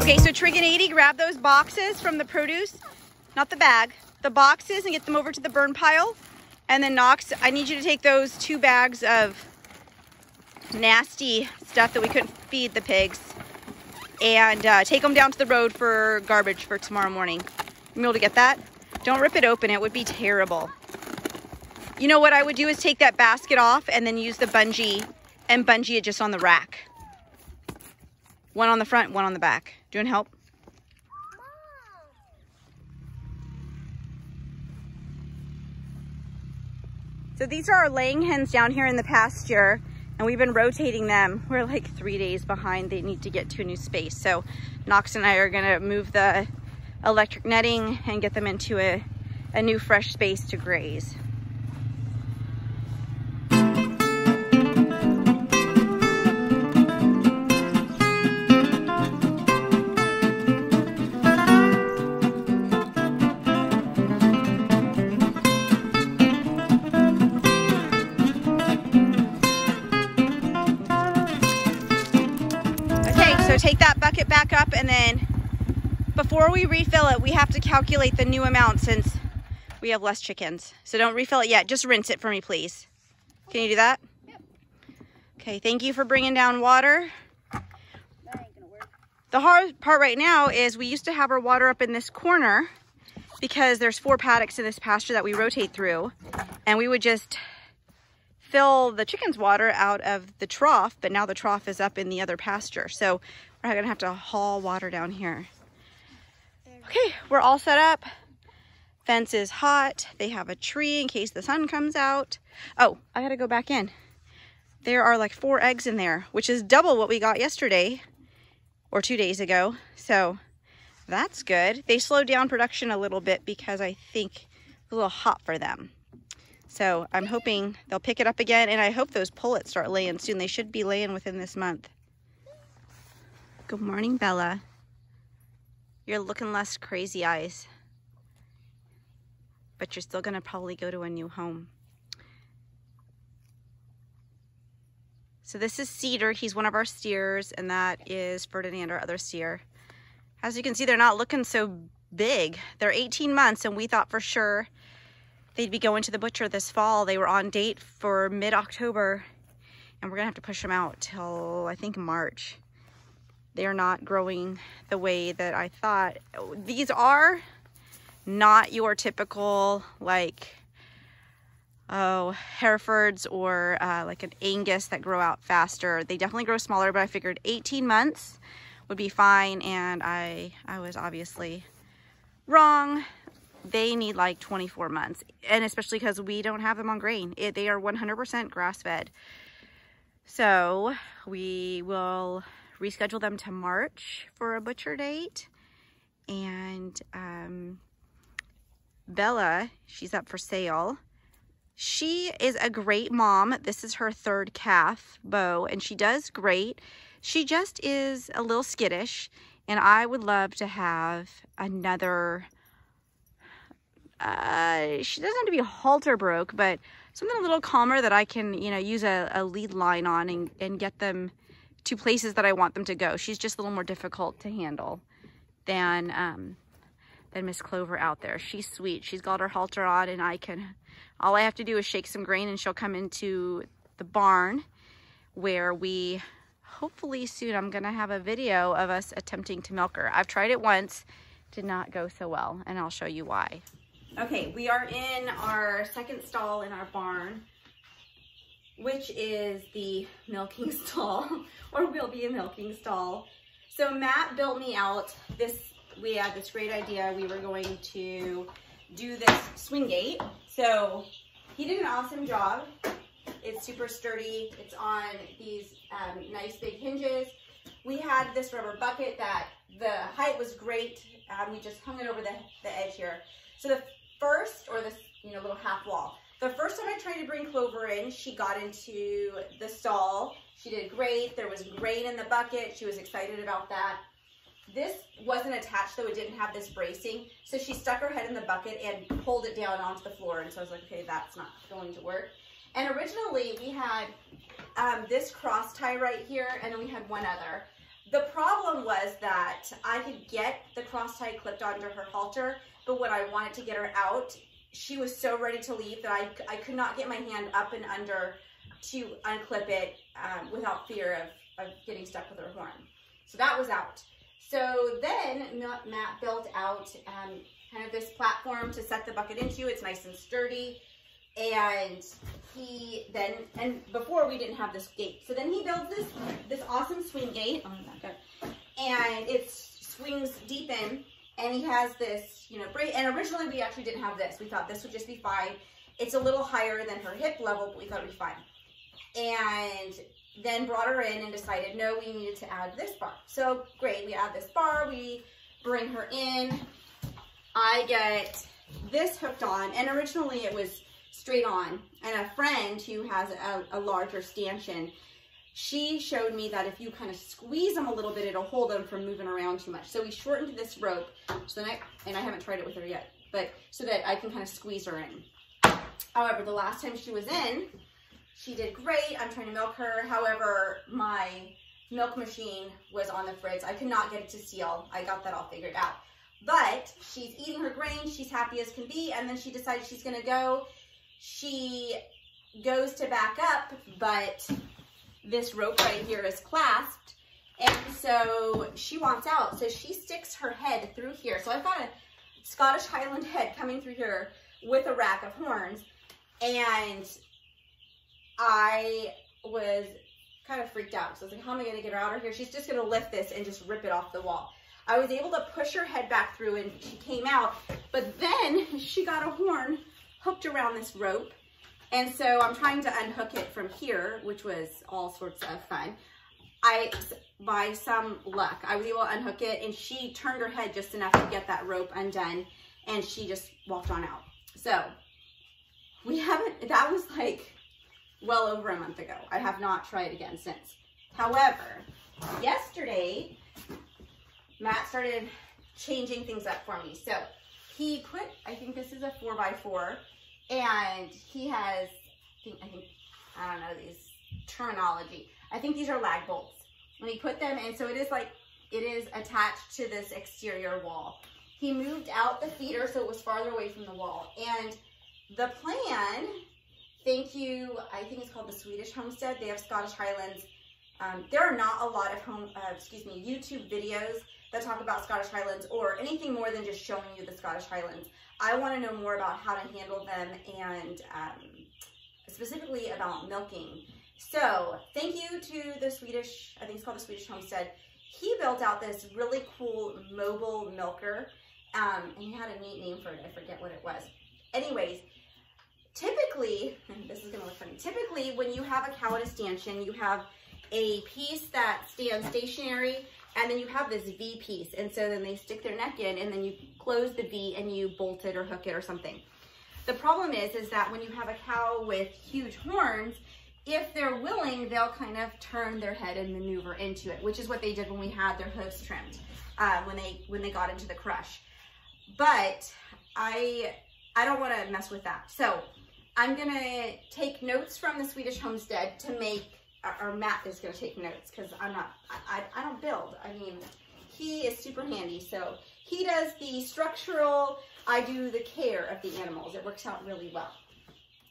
Okay, so Trig and 80, grab those boxes from the produce, not the bag, the boxes, and get them over to the burn pile. And then Knox, I need you to take those 2 bags of nasty stuff that we couldn't feed the pigs and take them down to the road for garbage for tomorrow morning. You able to get that? Don't rip it open, it would be terrible. You know what I would do is take that basket off and then use the bungee and bungee it just on the rack. One on the front, one on the back. Do you want help? So these are our laying hens down here in the pasture, and we've been rotating them. We're like 3 days behind. They need to get to a new space. So Knox and I are gonna move the electric netting and get them into a new fresh space to graze. So take that bucket back up, and then before we refill it, we have to calculate the new amount since we have less chickens. So don't refill it yet, just rinse it for me, please. Can you do that? Yep. Okay, thank you for bringing down water. That ain't gonna work. The hard part right now is we used to have our water up in this corner because there's 4 paddocks in this pasture that we rotate through, and we would just fill the chickens' water out of the trough, but now the trough is up in the other pasture. So we're gonna have to haul water down here. Okay, we're all set up. Fence is hot. They have a tree in case the sun comes out. Oh, I gotta go back in. There are like 4 eggs in there, which is double what we got yesterday or 2 days ago. So that's good. They slowed down production a little bit because I think it was a little hot for them. So I'm hoping they'll pick it up again, and I hope those pullets start laying soon. They should be laying within this month. Good morning, Bella. You're looking less crazy eyes, but you're still gonna probably go to a new home. So this is Cedar. He's one of our steers, and that is Ferdinand, our other steer. As you can see, they're not looking so big. They're 18 months, and we thought for sure they'd be going to the butcher this fall. They were on date for mid-October, and we're gonna have to push them out till I think March. They're not growing the way that I thought. These are not your typical like, oh, Herefords or like an Angus that grow out faster. They definitely grow smaller, but I figured 18 months would be fine, and I was obviously wrong. They need like 24 months, and especially because we don't have them on grain. They are 100% grass-fed. So we will reschedule them to March for a butcher date. And Bella, she's up for sale. She is a great mom. This is her 3rd calf, Bo, and she does great. She just is a little skittish, and I would love to have another... she doesn't have to be halter broke, but something a little calmer that I can, you know, use a lead line on and get them to places that I want them to go. She's just a little more difficult to handle than Miss Clover out there. She's sweet. She's got her halter on, and all I have to do is shake some grain, and she'll come into the barn where we, hopefully soon, I'm gonna have a video of us attempting to milk her. I've tried it once, did not go so well, and I'll show you why. Okay, we are in our 2nd stall in our barn, which is the milking stall, or will be a milking stall. So Matt built me out this, we had this great idea. We were going to do this swing gate. So he did an awesome job. It's super sturdy. It's on these nice big hinges. We had this rubber bucket that the height was great. We just hung it over the edge here. So the first, or this, you know, little half wall. The first time I tried to bring Clover in, she got into the stall. She did great. There was grain in the bucket. She was excited about that. This wasn't attached, though. It didn't have this bracing. So she stuck her head in the bucket and pulled it down onto the floor. And so I was like, okay, that's not going to work. And originally we had this cross tie right here, and then we had one other. The problem was that I could get the cross tie clipped onto her halter, but when I wanted to get her out, she was so ready to leave that I could not get my hand up and under to unclip it without fear of getting stuck with her horn. So that was out. So then Matt built out kind of this platform to set the bucket into. It's nice and sturdy. And he then, and before we didn't have this gate. So then he builds this awesome swing gate. Oh my God. And it swings deep in, and he has this, you know, braid. And originally we actually didn't have this. We thought this would just be fine. It's a little higher than her hip level, but we thought it would be fine. And then brought her in and decided, no, we needed to add this bar. So great, we add this bar, we bring her in. I get this hooked on, and originally it was straight on. And a friend who has a larger stanchion, she showed me that if you kind of squeeze them a little bit, it'll hold them from moving around too much. So we shortened this rope, so then and I haven't tried it with her yet, but so that I can kind of squeeze her in. However, the last time she was in, she did great. I'm trying to milk her. However, my milk machine was on the fritz. I could not get it to seal. I got that all figured out. But she's eating her grain. She's happy as can be. And then she decides she's going to go. She goes to back up, but this rope right here is clasped. And so she wants out. So she sticks her head through here. So I've got a Scottish Highland head coming through here with a rack of horns. And I was kind of freaked out. So I was like, how am I going to get her out of here? She's just going to lift this and just rip it off the wall. I was able to push her head back through and she came out, but then she got a horn hooked around this rope. And so I'm trying to unhook it from here, which was all sorts of fun. By some luck, I was able to unhook it, and she turned her head just enough to get that rope undone, and she just walked on out. So that was like well over a month ago. I have not tried again since. However, yesterday, Matt started changing things up for me. So he put, I think this is a 4x4, and he has, I don't know these terminology. I think these are lag bolts. And he put them in, so it is attached to this exterior wall. He moved out the feeder so it was farther away from the wall. And the plan, thank you, I think it's called the Swedish Homestead. They have Scottish Highlands. There are not a lot of YouTube videos that talk about Scottish Highlands or anything more than just showing you the Scottish Highlands. I want to know more about how to handle them and specifically about milking. So thank you to the Swedish, I think it's called the Swedish Homestead. He built out this really cool mobile milker, and he had a neat name for it. I forget what it was. Anyways, typically, this is gonna look funny. Typically, when you have a cow in a stanchion, you have a piece that stands stationary, and then you have this V piece. And so then they stick their neck in, and then you close the V and you bolt it or hook it or something. The problem is that when you have a cow with huge horns, if they're willing, they'll kind of turn their head and maneuver into it, which is what they did when we had their hooves trimmed, when they got into the crush. But I don't want to mess with that. So I'm gonna take notes from the Swedish Homestead to make, or Matt is gonna take notes because I don't build. I mean, he is super handy. So he does the structural, I do the care of the animals. It works out really well.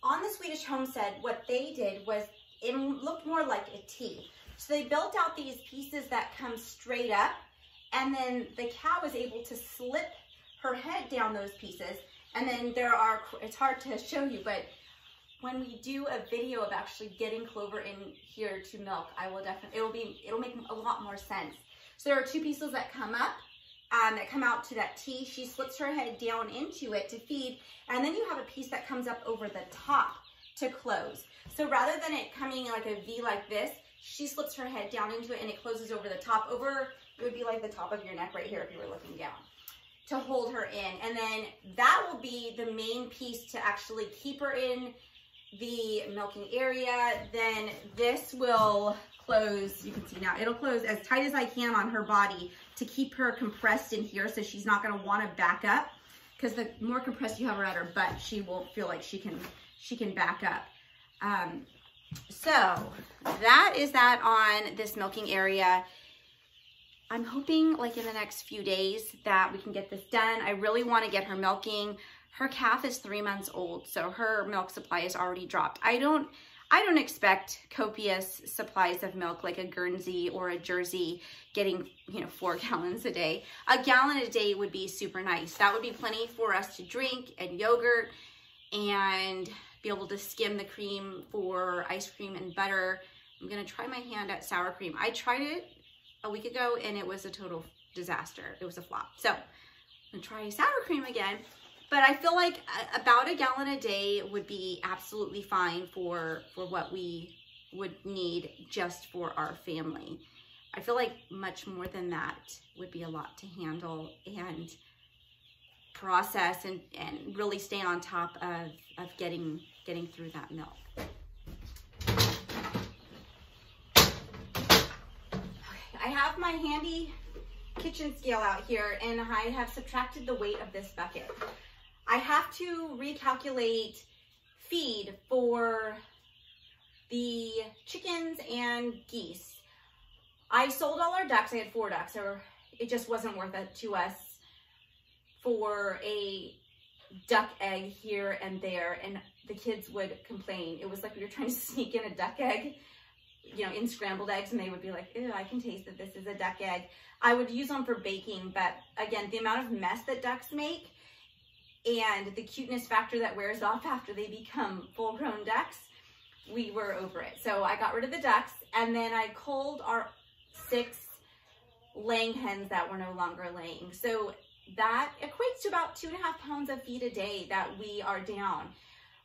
On the Swedish Homestead, what they did was, it looked more like a T. So they built out these pieces that come straight up, and then the cow is able to slip her head down those pieces. And then it's hard to show you, but when we do a video of actually getting Clover in here to milk, it'll make a lot more sense. So there are two pieces that come up, that come out to that T. She slips her head down into it to feed, and then you have a piece that comes up over the top to close. So rather than it coming like a V like this, she slips her head down into it and it closes over the top. It would be like the top of your neck right here if you were looking down, to hold her in. And then that will be the main piece to actually keep her in the milking area. Then this will close, you can see now, it'll close as tight as I can on her body to keep her compressed in here, so she's not going to want to back up, because the more compressed you have her at her butt, she will feel like she can back up. So that is that on this milking area. I'm hoping like in the next few days that we can get this done. I really want to get her milking. Her calf is 3 months old, so her milk supply is already dropped. I don't expect copious supplies of milk like a Guernsey or a Jersey getting, 4 gallons a day. A gallon a day would be super nice. That would be plenty for us to drink and yogurt and be able to skim the cream for ice cream and butter. I'm gonna try my hand at sour cream. I tried it a week ago and it was a total disaster. It was a flop. So I'm gonna try sour cream again. But I feel like about a gallon a day would be absolutely fine for what we would need just for our family. I feel like much more than that would be a lot to handle and process and really stay on top of getting through that milk. Okay, I have my handy kitchen scale out here and I have subtracted the weight of this bucket. I have to recalculate feed for the chickens and geese. I sold all our ducks. I had 4 ducks, or it just wasn't worth it to us for a duck egg here and there, and the kids would complain. It was like we were trying to sneak in a duck egg, in scrambled eggs, and they would be like, ew, I can taste that this is a duck egg. I would use them for baking, but again, the amount of mess that ducks make and the cuteness factor that wears off after they become full-grown ducks, we were over it. So I got rid of the ducks, and then I culled our 6 laying hens that were no longer laying. So that equates to about 2.5 pounds of feed a day that we are down.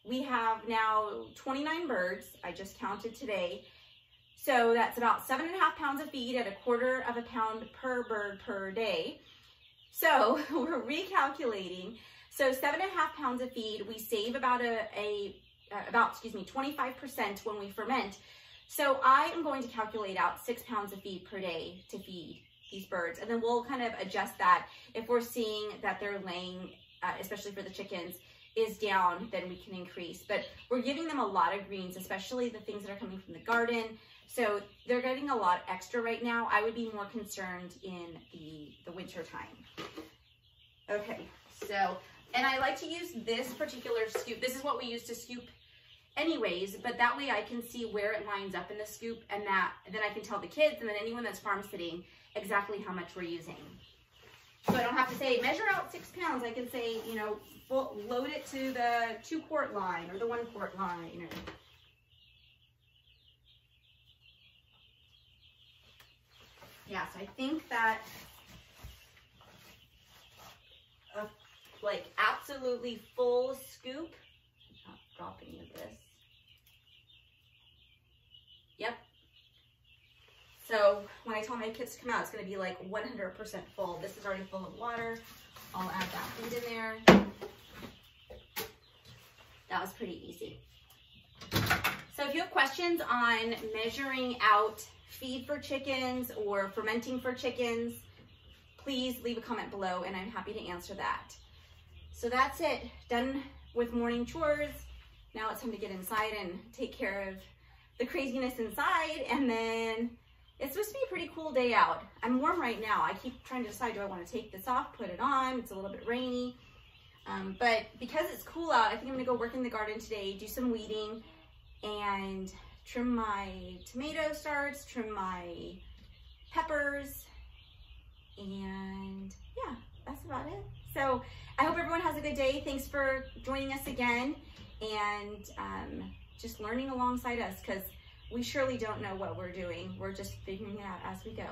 We have now 29 birds. I just counted today. So that's about 7.5 pounds of feed at 1/4 pound per bird per day. So we're recalculating. So 7.5 pounds of feed, we save about 25% when we ferment. So I am going to calculate out 6 pounds of feed per day to feed these birds. And then we'll kind of adjust that. If we're seeing that they're laying, especially for the chickens, is down, then we can increase. But we're giving them a lot of greens, especially the things that are coming from the garden. So they're getting a lot extra right now. I would be more concerned in the winter time. Okay, so, and I like to use this particular scoop. This is what we use to scoop anyways, but that way I can see where it lines up in the scoop, and then I can tell the kids and then anyone that's farm sitting exactly how much we're using. So I don't have to say, measure out 6 pounds. I can say, load it to the 2-quart line or the 1-quart line. Yeah, so I think that like absolutely full scoop, I'm not dropping any of this. Yep. So when I tell my kids to come out, it's going to be like 100% full. This is already full of water. I'll add that feed in there. That was pretty easy. So if you have questions on measuring out feed for chickens or fermenting for chickens, please leave a comment below and I'm happy to answer that. So that's it. Done with morning chores. Now it's time to get inside and take care of the craziness inside, and then it's supposed to be a pretty cool day out. I'm warm right now. I keep trying to decide, do I want to take this off, put it on? It's a little bit rainy. But because it's cool out, I think I'm gonna go work in the garden today, do some weeding, and trim my tomato starts, trim my peppers, and yeah, that's about it. So I hope everyone has a good day. Thanks for joining us again, and just learning alongside us, because we surely don't know what we're doing. We're just figuring it out as we go.